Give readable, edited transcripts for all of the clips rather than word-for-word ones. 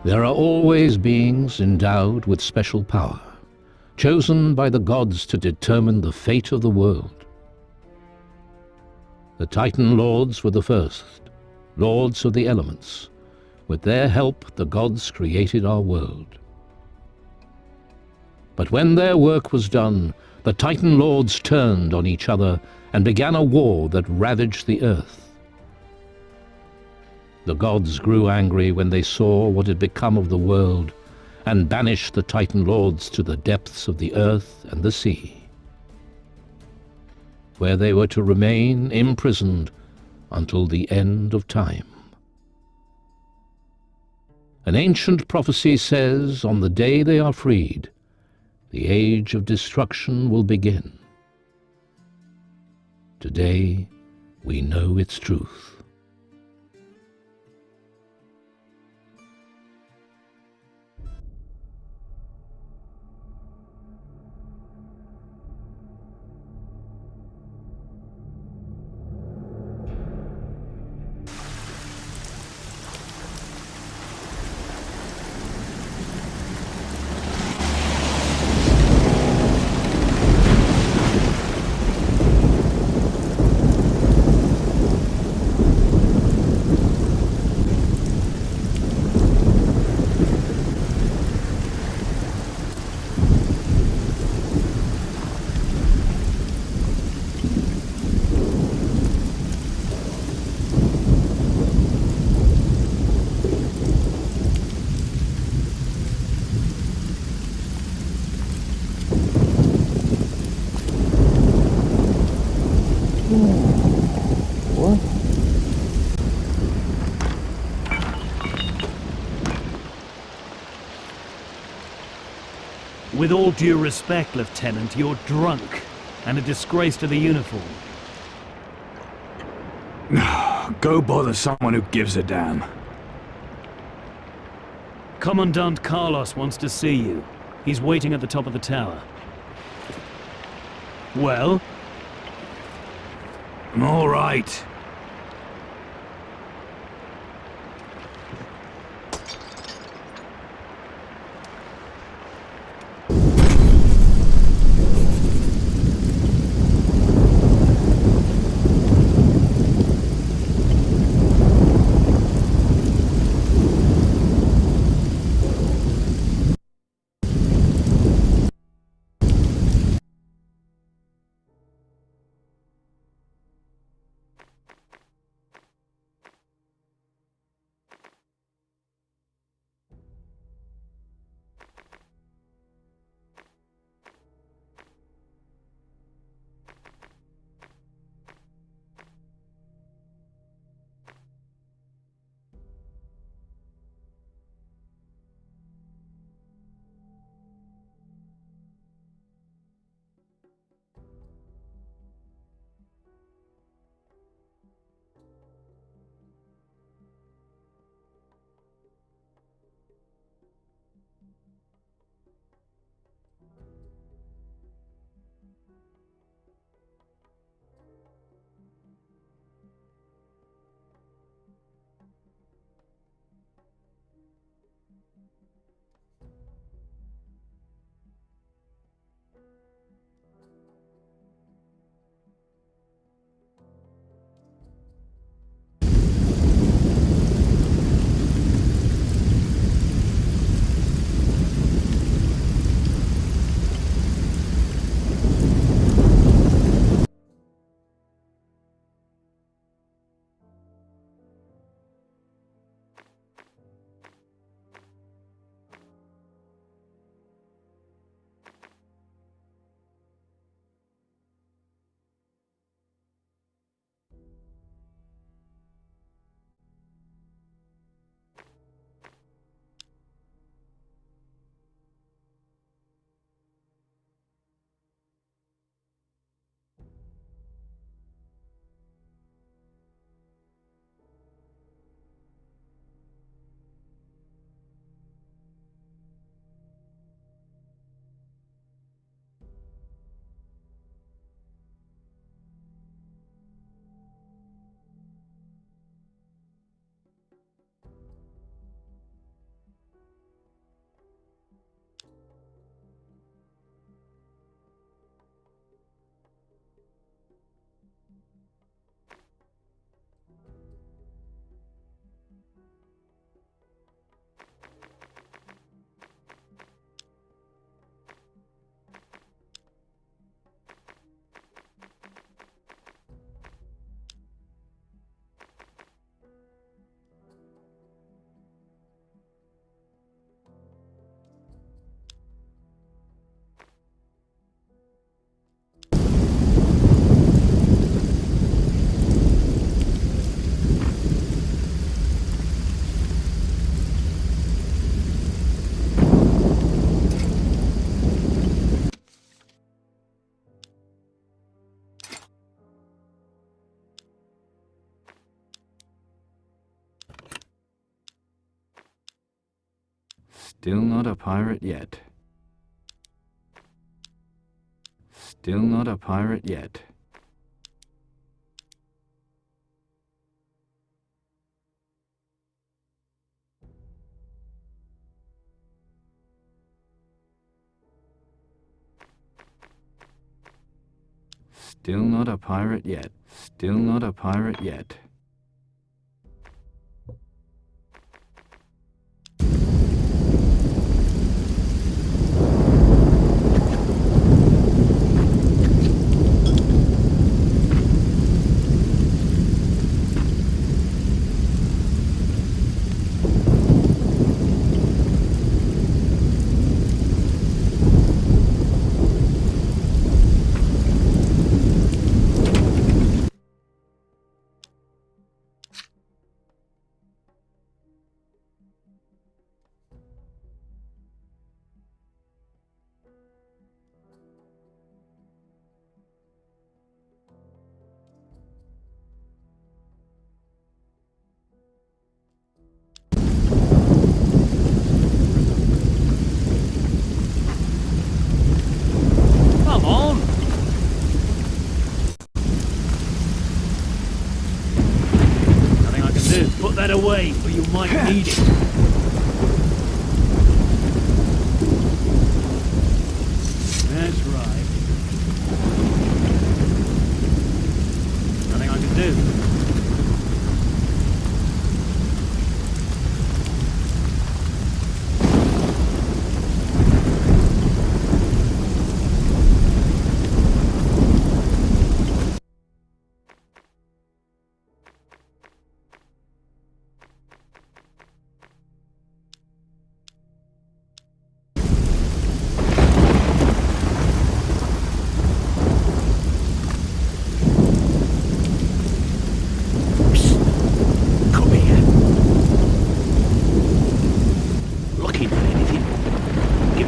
There are always beings endowed with special power, chosen by the gods to determine the fate of the world. The Titan Lords were the first, lords of the elements. With their help, the gods created our world. But when their work was done, the Titan Lords turned on each other and began a war that ravaged the earth. The gods grew angry when they saw what had become of the world and banished the Titan Lords to the depths of the earth and the sea, where they were to remain imprisoned until the end of time. An ancient prophecy says, on the day they are freed, the age of destruction will begin. Today, we know its truth. With all due respect, Lieutenant, you're drunk and a disgrace to the uniform. Go bother someone who gives a damn. Commandant Carlos wants to see you. He's waiting at the top of the tower. Well? I'm all right. Still not a pirate yet. Still not a pirate yet. Still not a pirate yet. Still not a pirate yet. Come on! Nothing I can do. Put that away, or you might need it. That's right. Nothing I can do.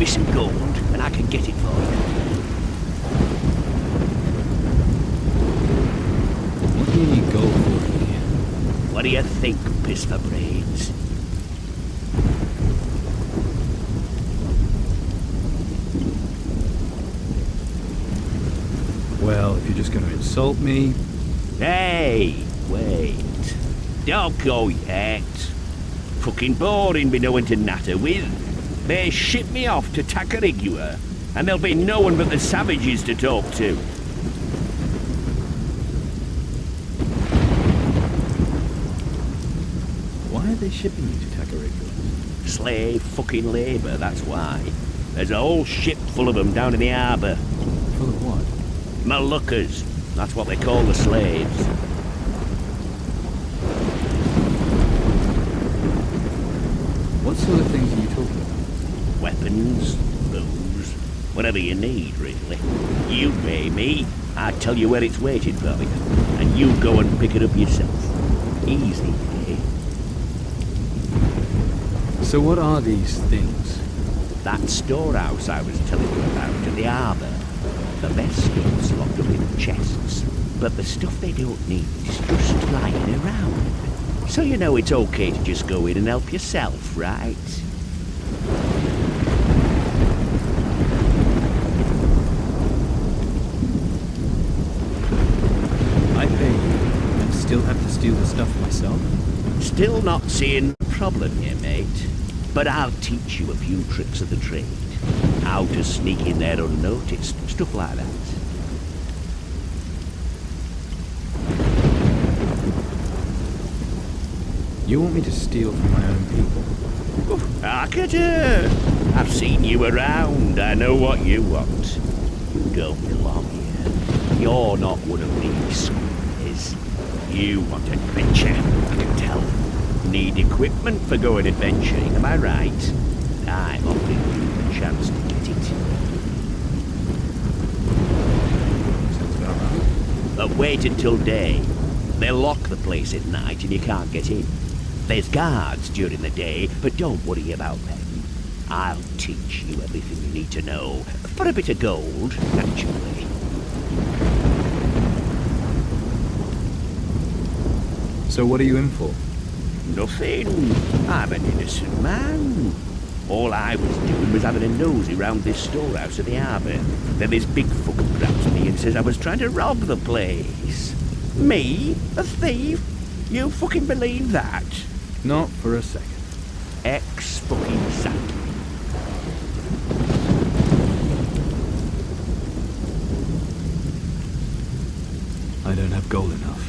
Some gold, and I can get it for you. What do you need gold for here? What do you think, piss for brains? Well, if you're just going to insult me... Hey, wait. Don't go yet. Fucking boring be knowing to natter with. They ship me off to Tacarigua, and there'll be no one but the savages to talk to. Why are they shipping you to Tacarigua? Slave fucking labour, that's why. There's a whole ship full of them down in the harbour. Full of what? Moluccas. That's what they call the slaves. What sort of things are you talking about? Weapons, booze, whatever you need, really. You pay me, I tell you where it's waiting for you, and you go and pick it up yourself. Easy, eh? So what are these things? That storehouse I was telling you about in the harbour. The best stuff's locked up in chests, but the stuff they don't need is just lying around. So you know it's okay to just go in and help yourself, right? I pay you, and still have to steal the stuff myself? Still not seeing the problem here, mate. But I'll teach you a few tricks of the trade. How to sneak in there unnoticed, stuff like that. You want me to steal from my own people? Hark at her! I've seen you around. I know what you want. You don't belong here. You're not one of these squares. You want adventure, I can tell. Need equipment for going adventuring, am I right? I'm offering you the chance to get it. Sounds about right. But wait until day. They'll lock the place at night and you can't get in. There's guards during the day, but don't worry about them. I'll teach you everything you need to know. For a bit of gold, naturally. So what are you in for? Nothing. I'm an innocent man. All I was doing was having a nosy round this storehouse at the harbour. Then this big fucker grabs me and says I was trying to rob the place. Me? A thief? You fucking believe that? Not for a second. Ex-fucking-sack. I don't have gold enough.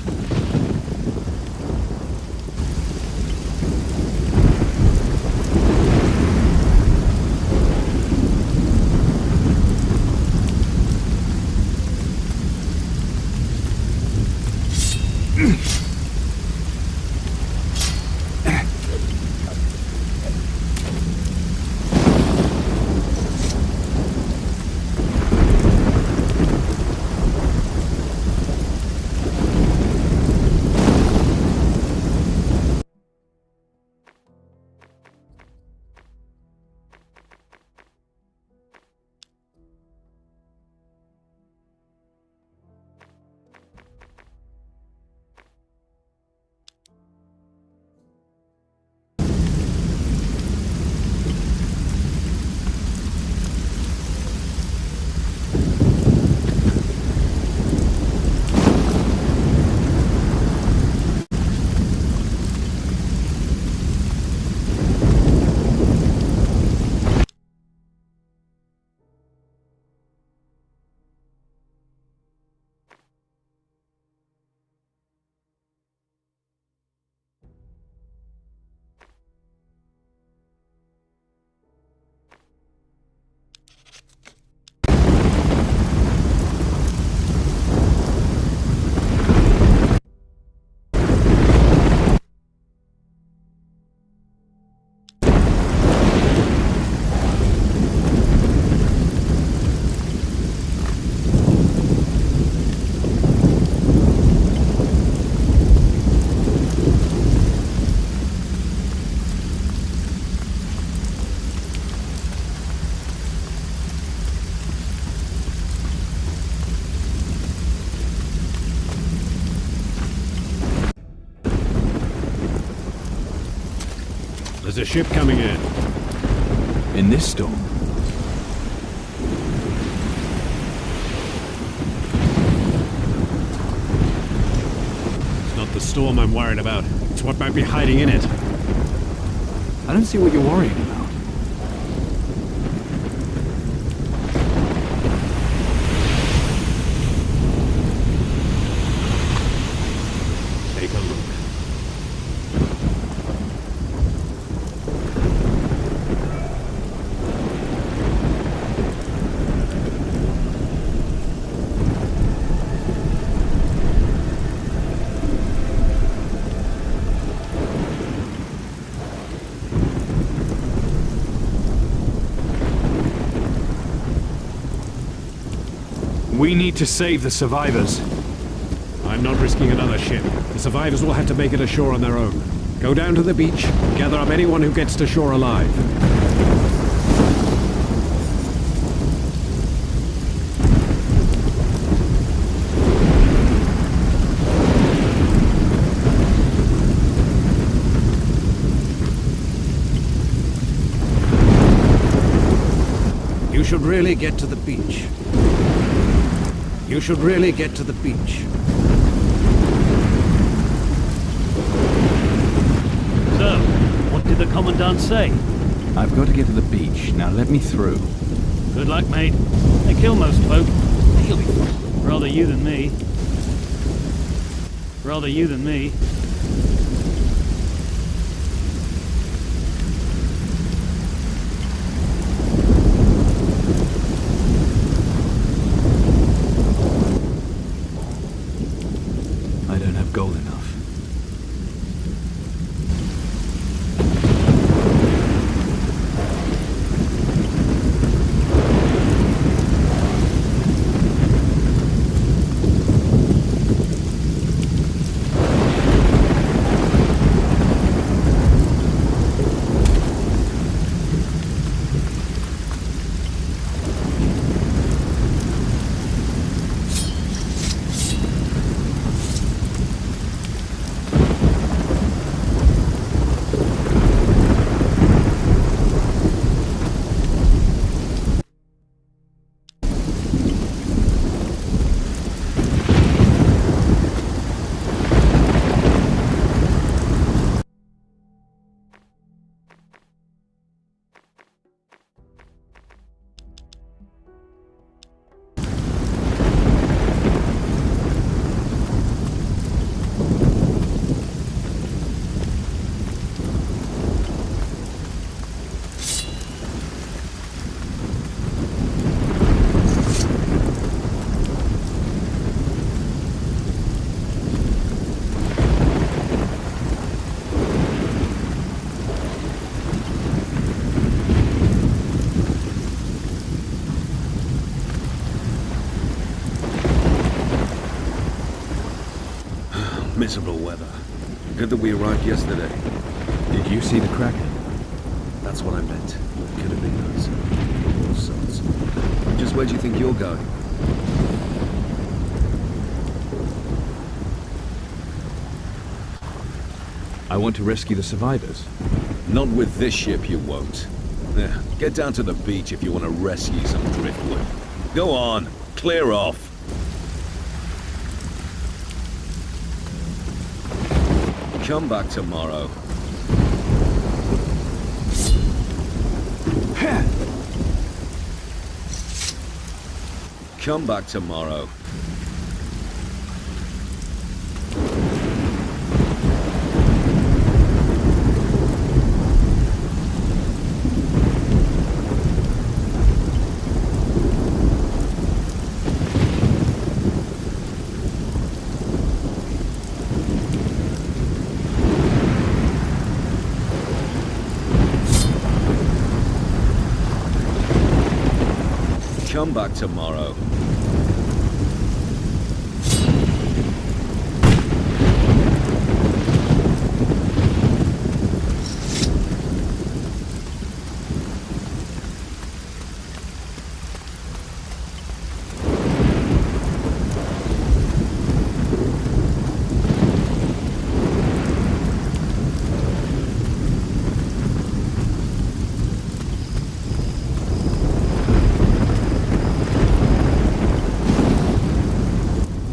There's a ship coming in. In this storm? It's not the storm I'm worried about. It's what might be hiding in it. I don't see what you're worrying about. Take a look. We need to save the survivors. I'm not risking another ship. The survivors will have to make it ashore on their own. Go down to the beach, gather up anyone who gets to shore alive. You should really get to the beach. You should really get to the beach. So, what did the Commandant say? I've got to get to the beach. Now let me through. Good luck, mate. They kill most folk. He'll be fine. Rather you than me. Rather you than me. I don't have gold enough. miserable weather. Good that we arrived yesterday. Did you see the Kraken? That's what I meant. Could have been us. All sorts. Just where do you think you're going? I want to rescue the survivors. Not with this ship, you won't. There, get down to the beach if you want to rescue some driftwood. Go on, clear off. Come back tomorrow. Come back tomorrow. Come back tomorrow.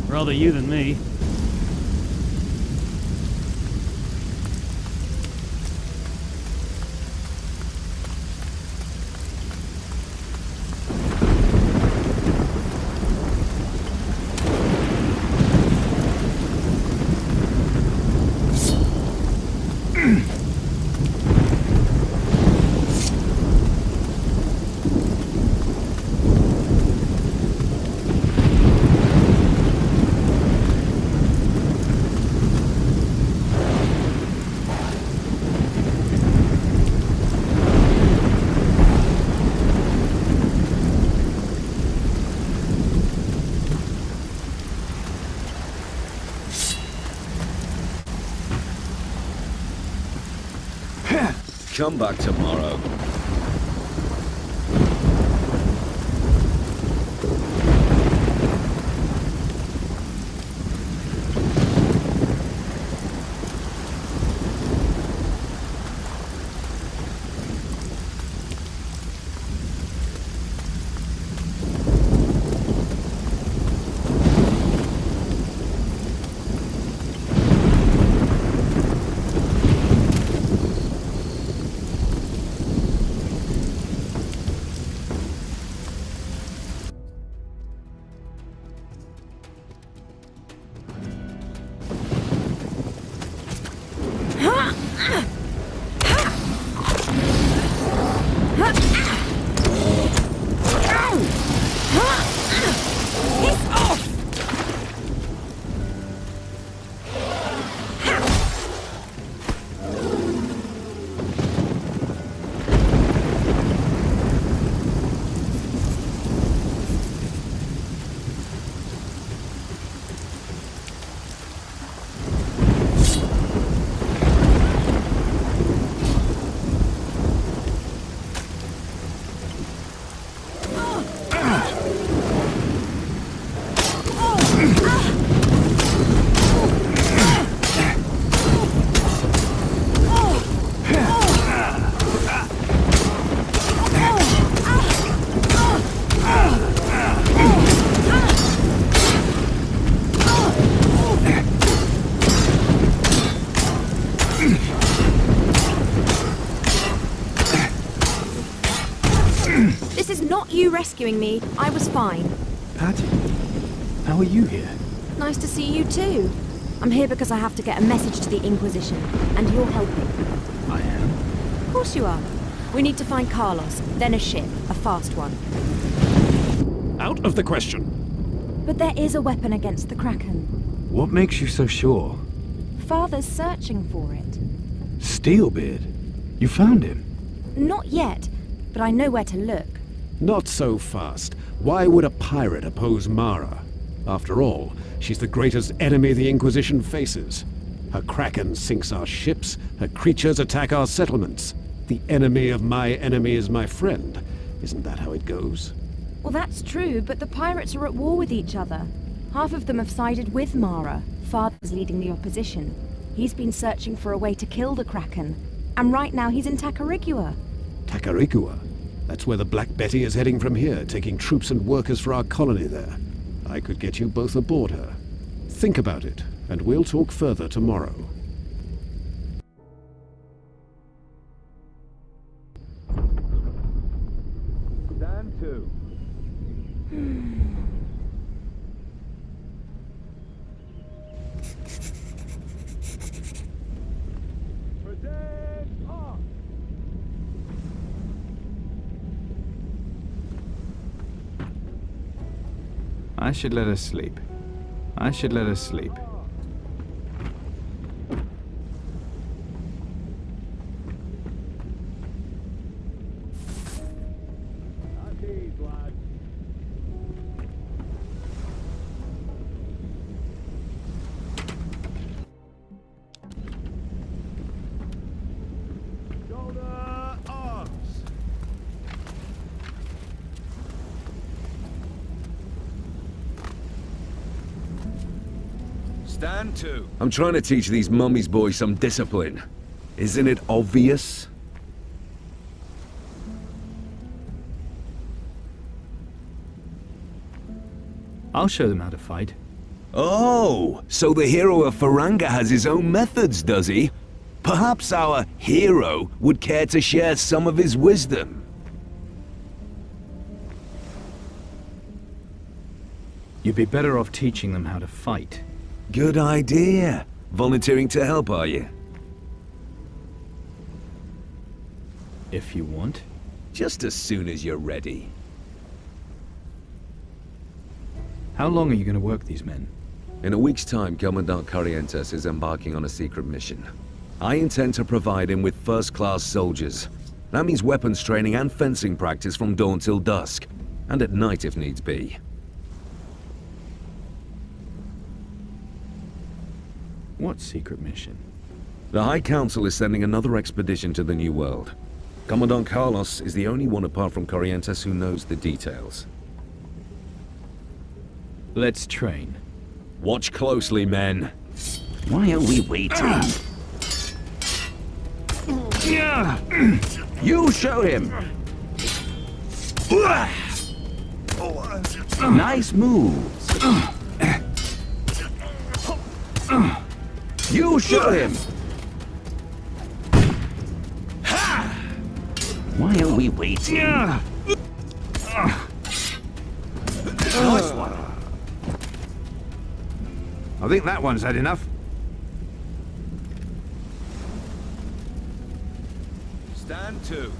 Rather you than me. Come back tomorrow. This is not you rescuing me. I was fine. Patty, how are you here? Nice to see you too. I'm here because I have to get a message to the Inquisition, and you're helping. I am. Of course you are. We need to find Carlos, then a ship, a fast one. Out of the question. But there is a weapon against the Kraken. What makes you so sure? Father's searching for it. Steelbeard? You found him? Not yet, but I know where to look. Not so fast. Why would a pirate oppose Mara? After all, she's the greatest enemy the Inquisition faces. Her kraken sinks our ships, her creatures attack our settlements. The enemy of my enemy is my friend. Isn't that how it goes? Well, that's true, but the pirates are at war with each other. Half of them have sided with Mara. Father's leading the opposition. He's been searching for a way to kill the Kraken. And right now he's in Tacarigua. Tacarigua? That's where the Black Betty is heading from here, taking troops and workers for our colony there. I could get you both aboard her. Think about it, and we'll talk further tomorrow. Stand to. Present off. I should let her sleep. I should let her sleep. Stand to. I'm trying to teach these mummy's boys some discipline. Isn't it obvious? I'll show them how to fight. Oh, so the hero of Faranga has his own methods, does he? Perhaps our hero would care to share some of his wisdom. You'd be better off teaching them how to fight. Good idea. Volunteering to help, are you? If you want. Just as soon as you're ready. How long are you going to work these men? In a week's time, Commandant Corrientes is embarking on a secret mission. I intend to provide him with first-class soldiers. That means weapons training and fencing practice from dawn till dusk, and at night if needs be. What secret mission? The High Council is sending another expedition to the New World. Commandant Carlos is the only one apart from Corrientes who knows the details. Let's train. Watch closely, men. Why are we waiting? You show him! Nice moves! You show him! Why are we waiting? Nice one! I think that one's had enough. Stand to.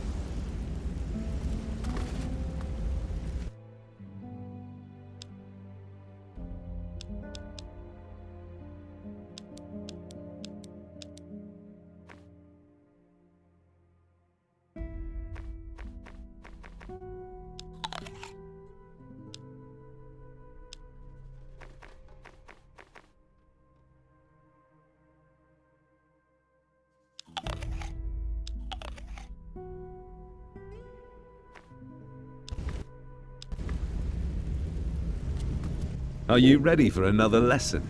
Are you ready for another lesson?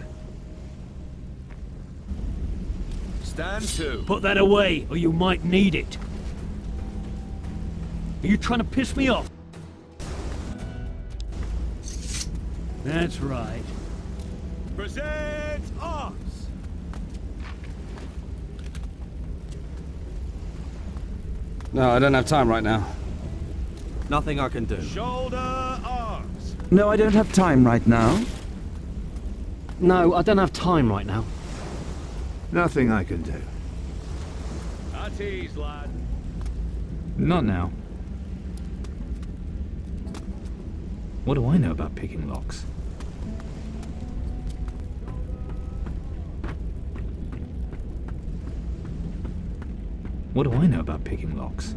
Stand to. Put that away, or you might need it. Are you trying to piss me off? That's right. Present arms! No, I don't have time right now. Nothing I can do. Shoulder arms! No, I don't have time right now. No, I don't have time right now. Nothing I can do. At ease, lad. Not now. What do I know about picking locks? What do I know about picking locks?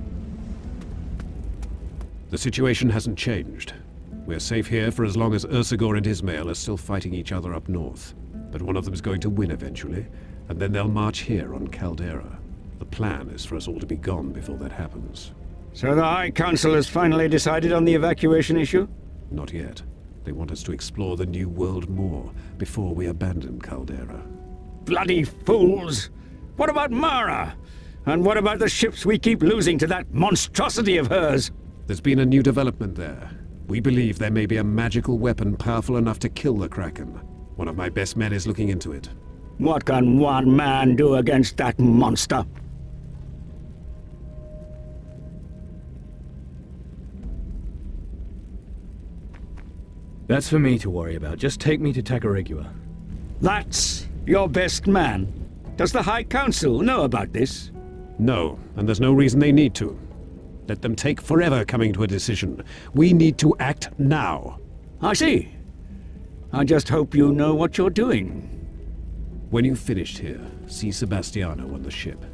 The situation hasn't changed. We're safe here for as long as Ursagor and Ismail are still fighting each other up north. But one of them is going to win eventually, and then they'll march here on Caldera. The plan is for us all to be gone before that happens. So the High Council has finally decided on the evacuation issue? Not yet. They want us to explore the New World more before we abandon Caldera. Bloody fools! What about Mara? And what about the ships we keep losing to that monstrosity of hers? There's been a new development there. We believe there may be a magical weapon powerful enough to kill the Kraken. One of my best men is looking into it. What can one man do against that monster? That's for me to worry about. Just take me to Tacarigua. That's your best man? Does the High Council know about this? No, and there's no reason they need to. Let them take forever coming to a decision. We need to act now. I see. I just hope you know what you're doing. When you've finished here, see Sebastiano on the ship.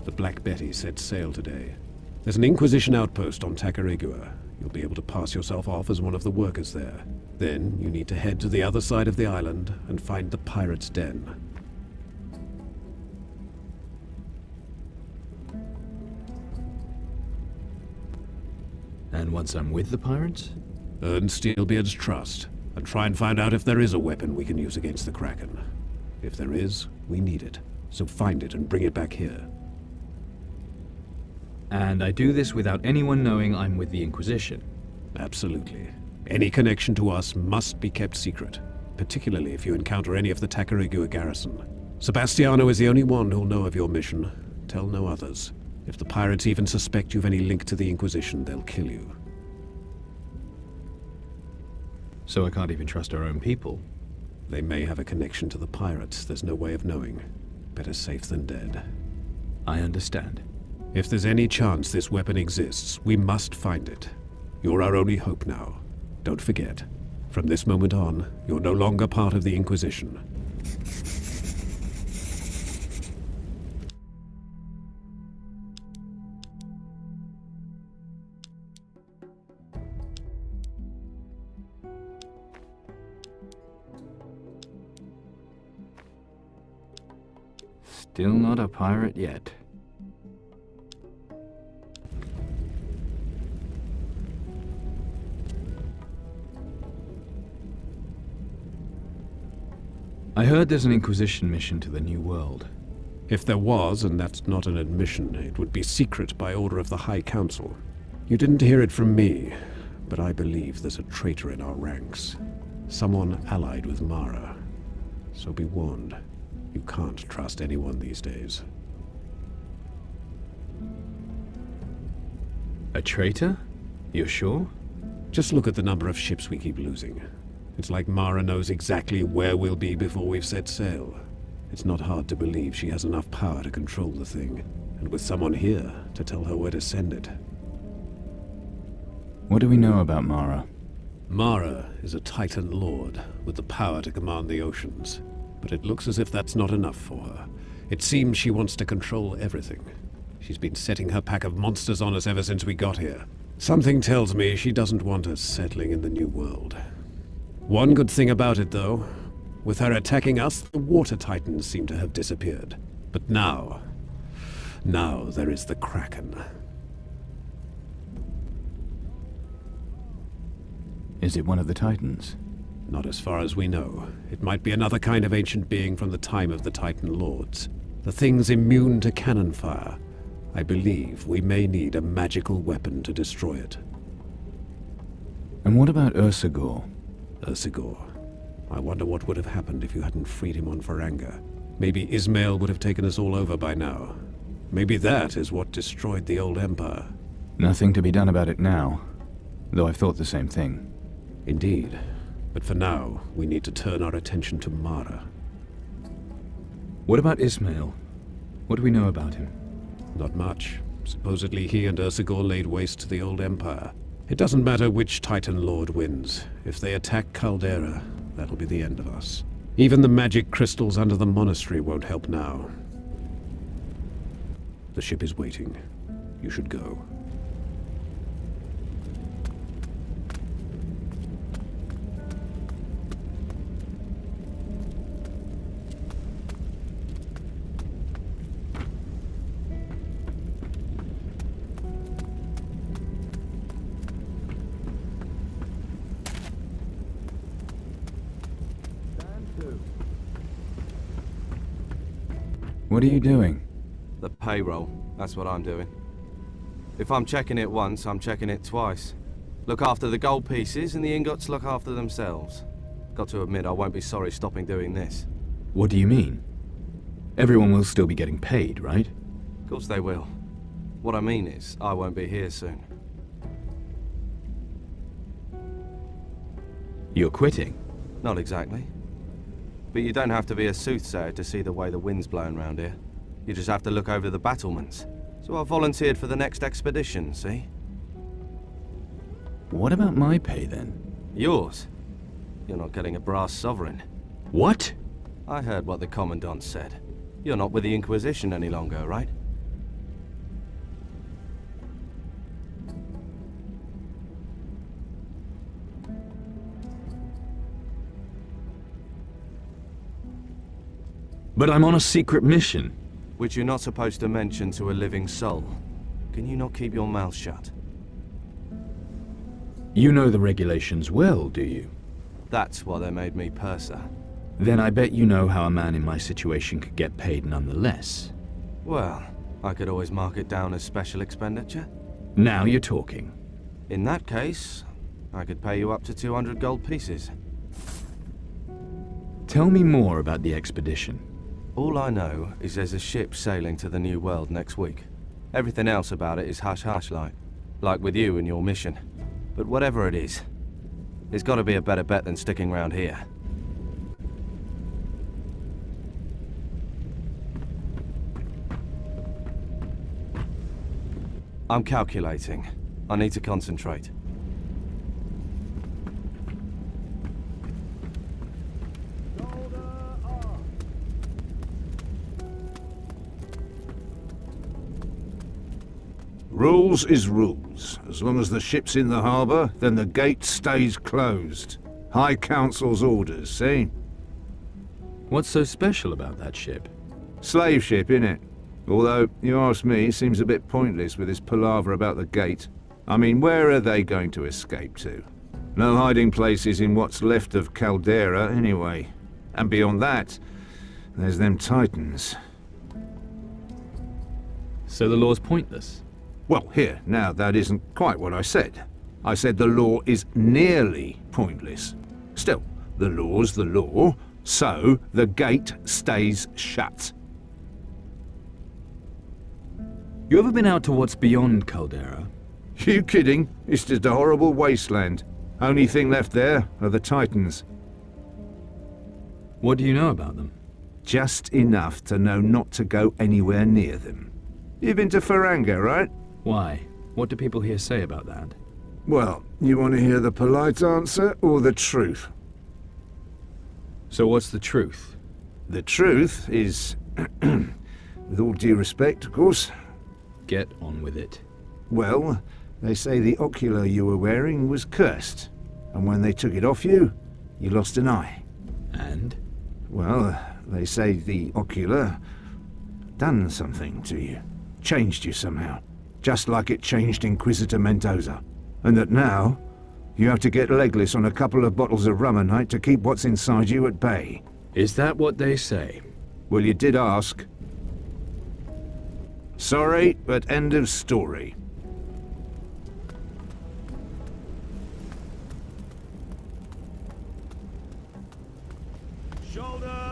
The Black Betty set sail today. There's an Inquisition outpost on Tacarigua. You'll be able to pass yourself off as one of the workers there. Then you need to head to the other side of the island and find the pirate's den. And once I'm with the pirates? Earn Steelbeard's trust, and try and find out if there is a weapon we can use against the Kraken. If there is, we need it. So find it and bring it back here. And I do this without anyone knowing I'm with the Inquisition? Absolutely. Any connection to us must be kept secret, particularly if you encounter any of the Tacarigua garrison. Sebastiano is the only one who'll know of your mission. Tell no others. If the pirates even suspect you've any link to the Inquisition, they'll kill you. So I can't even trust our own people? They may have a connection to the pirates. There's no way of knowing. Better safe than dead. I understand. If there's any chance this weapon exists, we must find it. You're our only hope now. Don't forget, from this moment on, you're no longer part of the Inquisition. Still not a pirate yet. I heard there's an Inquisition mission to the New World. If there was, and that's not an admission, it would be secret by order of the High Council. You didn't hear it from me, but I believe there's a traitor in our ranks. Someone allied with Mara. So be warned. You can't trust anyone these days. A traitor? You're sure? Just look at the number of ships we keep losing. It's like Mara knows exactly where we'll be before we've set sail. It's not hard to believe she has enough power to control the thing, and with someone here to tell her where to send it. What do we know about Mara? Mara is a Titan Lord with the power to command the oceans. But it looks as if that's not enough for her. It seems she wants to control everything. She's been setting her pack of monsters on us ever since we got here. Something tells me she doesn't want us settling in the New World. One good thing about it, though, with her attacking us, the Water Titans seem to have disappeared. But now there is the Kraken. Is it one of the Titans? Not as far as we know. It might be another kind of ancient being from the time of the Titan Lords. The thing's immune to cannon fire. I believe we may need a magical weapon to destroy it. And what about Ursagor? Ursagor. I wonder what would have happened if you hadn't freed him on Faranga. Maybe Ismail would have taken us all over by now. Maybe that is what destroyed the old empire. Nothing to be done about it now, though I've thought the same thing. Indeed. But for now, we need to turn our attention to Mara. What about Ismail? What do we know about him? Not much. Supposedly he and Ursagor laid waste to the old empire. It doesn't matter which Titan Lord wins. If they attack Caldera, that'll be the end of us. Even the magic crystals under the monastery won't help now. The ship is waiting. You should go. What are you doing? The payroll. That's what I'm doing. If I'm checking it once, I'm checking it twice. Look after the gold pieces, and the ingots look after themselves. Got to admit, I won't be sorry stopping doing this. What do you mean? Everyone will still be getting paid, right? Of course they will. What I mean is, I won't be here soon. You're quitting? Not exactly. But you don't have to be a soothsayer to see the way the wind's blowing round here. You just have to look over the battlements. So I volunteered for the next expedition, see? What about my pay then? Yours? You're not getting a brass sovereign. What? I heard what the Commandant said. You're not with the Inquisition any longer, right? But I'm on a secret mission. Which you're not supposed to mention to a living soul. Can you not keep your mouth shut? You know the regulations well, do you? That's why they made me purser. Then I bet you know how a man in my situation could get paid nonetheless. Well, I could always mark it down as special expenditure. Now you're talking. In that case, I could pay you up to 200 gold pieces. Tell me more about the expedition. All I know is there's a ship sailing to the New World next week. Everything else about it is hush-hush like with you and your mission. But whatever it is, it's got to be a better bet than sticking around here. I'm calculating. I need to concentrate. Rules is rules. As long as the ship's in the harbour, then the gate stays closed. High Council's orders, see? What's so special about that ship? Slave ship, innit? Although, you ask me, seems a bit pointless with this palaver about the gate. I mean, where are they going to escape to? No hiding places in what's left of Caldera, anyway. And beyond that, there's them Titans. So the law's pointless? Well, here, now, that isn't quite what I said. I said the law is nearly pointless. Still, the law's the law, so the gate stays shut. You ever been out to what's beyond Caldera? You kidding? It's just a horrible wasteland. Only thing left there are the Titans. What do you know about them? Just enough to know not to go anywhere near them. You've been to Faranga, right? Why? What do people here say about that? Well, you want to hear the polite answer or the truth? So what's the truth? The truth is, with all due respect, of course. Get on with it. Well, they say the ocular you were wearing was cursed, and when they took it off you, you lost an eye. And? Well, they say the ocular done something to you, changed you somehow, just like it changed Inquisitor Mendoza, and that now you have to get legless on a couple of bottles of rum a night to keep what's inside you at bay. Is that what they say? Well, you did ask. Sorry, but end of story. Shoulder